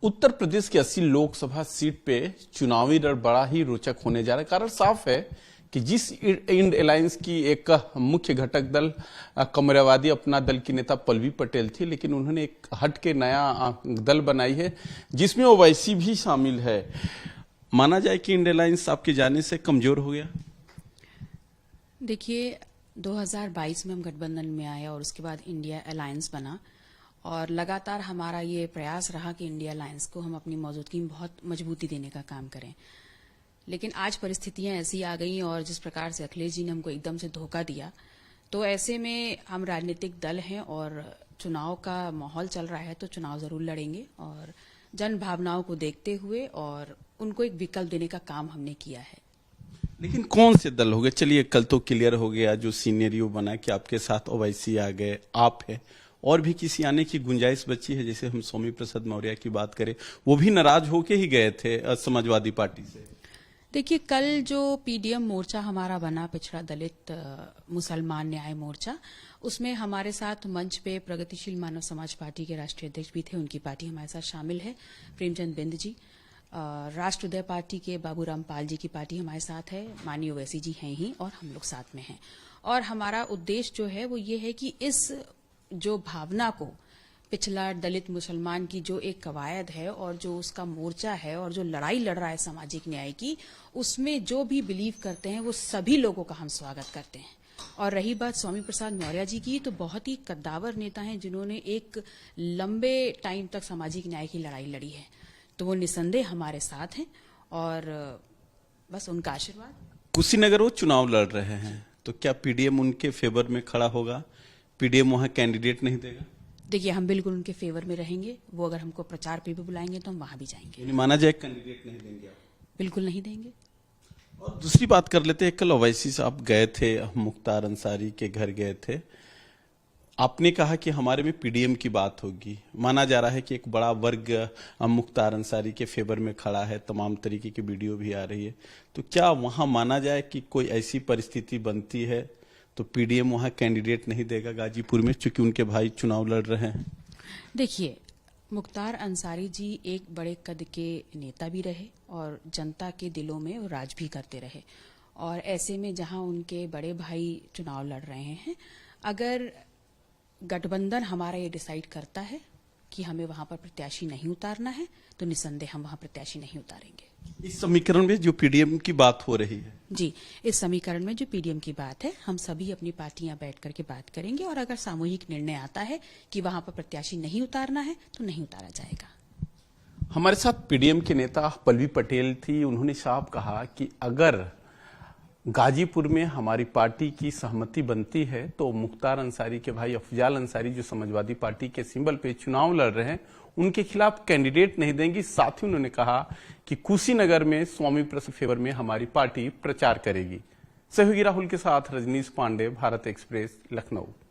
उत्तर प्रदेश की 80 लोकसभा सीट पे चुनावी रण बड़ा ही रोचक होने जा रहा है। कारण साफ है कि जिस इंड अलायंस की एक मुख्य घटक दल कमरियावादी अपना दल की नेता पल्लवी पटेल थी, लेकिन उन्होंने एक हट के नया दल बनाई है जिसमें ओवैसी भी शामिल है। माना जाए कि इंड अलायंस आपके जाने से कमजोर हो गया। देखिए, 2022 में हम गठबंधन में आए और उसके बाद इंडिया अलायंस बना और लगातार हमारा ये प्रयास रहा कि इंडिया अलायंस को हम अपनी मौजूदगी में बहुत मजबूती देने का काम करें। लेकिन आज परिस्थितियां ऐसी आ गई और जिस प्रकार से अखिलेश जी ने हमको एकदम से धोखा दिया, तो ऐसे में हम राजनीतिक दल हैं और चुनाव का माहौल चल रहा है, तो चुनाव जरूर लड़ेंगे और जन भावनाओं को देखते हुए और उनको एक विकल्प देने का काम हमने किया है। लेकिन कौन से दल हो गए? चलिए, कल तो क्लियर हो गया, जो सीनियरियो बना कि आपके साथ ओवैसी आ गए, आप है, और भी किसी आने की गुंजाइश बची है? जैसे हम स्वामी प्रसाद मौर्य की बात करें, वो भी नाराज होके ही गए थे समाजवादी पार्टी से। देखिए, कल जो पीडीएम मोर्चा हमारा बना, पिछड़ा दलित मुसलमान न्याय मोर्चा, उसमें हमारे साथ मंच पे प्रगतिशील मानव समाज पार्टी के राष्ट्रीय अध्यक्ष भी थे, उनकी पार्टी हमारे साथ शामिल है, प्रेमचंद बिंद जी। राष्ट्रोदय पार्टी के बाबूराम पाल जी की पार्टी हमारे साथ है, माननीय ओवैसी जी हैं ही, और हम लोग साथ में हैं। और हमारा उद्देश्य जो है वो ये है कि इस जो भावना को, पिछला दलित मुसलमान की जो एक कवायद है और जो उसका मोर्चा है और जो लड़ाई लड़ रहा है सामाजिक न्याय की, उसमें जो भी बिलीव करते हैं वो सभी लोगों का हम स्वागत करते हैं। और रही बात स्वामी प्रसाद मौर्य जी की, तो बहुत ही कद्दावर नेता हैं जिन्होंने एक लंबे टाइम तक सामाजिक न्याय की लड़ाई लड़ी है, तो वो निसंदेह हमारे साथ हैं और बस उनका आशीर्वाद। कुशीनगर वो चुनाव लड़ रहे हैं, तो क्या पीडीएम उनके फेवर में खड़ा होगा? पीडीएम वहां कैंडिडेट नहीं देगा? देखिए, हम बिल्कुल उनके फेवर में रहेंगे। वो अगर हमको प्रचार पे भी बुलाएंगे तो हम वहां भी जाएंगे। माना जाए कैंडिडेट नहीं देंगे आप? बिल्कुल नहीं देंगे। और दूसरी बात कर लेते हैं, कल ओवैसी साहब गए थे, मुख्तार अंसारी के घर गए थे, आपने कहा कि हमारे में पीडीएम की बात होगी। माना जा रहा है कि एक बड़ा वर्ग मुख्तार अंसारी के फेवर में खड़ा है, तमाम तरीके की वीडियो भी आ रही है, तो क्या वहां माना जाए कि कोई ऐसी परिस्थिति बनती है तो पीडीएम वहां कैंडिडेट नहीं देगा गाजीपुर में, चूंकि उनके भाई चुनाव लड़ रहे हैं? देखिए, मुख्तार अंसारी जी एक बड़े कद के नेता भी रहे और जनता के दिलों में वो राज भी करते रहे, और ऐसे में जहां उनके बड़े भाई चुनाव लड़ रहे हैं, अगर गठबंधन हमारा ये डिसाइड करता है कि हमें वहां पर प्रत्याशी नहीं उतारना है, तो निसंदेह हम वहां प्रत्याशी नहीं उतारेंगे। इस समीकरण में जो पीडीएम की बात हो रही है जी, इस समीकरण में जो पीडीएम की बात है, हम सभी अपनी पार्टियां बैठ करके बात करेंगे और अगर सामूहिक निर्णय आता है कि वहां पर प्रत्याशी नहीं उतारना है तो नहीं उतारा जाएगा। हमारे साथ पीडीएम के नेता पल्लवी पटेल थी। उन्होंने साफ कहा कि अगर गाजीपुर में हमारी पार्टी की सहमति बनती है तो मुख्तार अंसारी के भाई अफजाल अंसारी, जो समाजवादी पार्टी के सिंबल पे चुनाव लड़ रहे हैं, उनके खिलाफ कैंडिडेट नहीं देंगी। साथ ही उन्होंने कहा कि कुशीनगर में स्वामी प्रसाद फेवर में हमारी पार्टी प्रचार करेगी। सहयोगी राहुल के साथ रजनीश पांडे, भारत एक्सप्रेस, लखनऊ।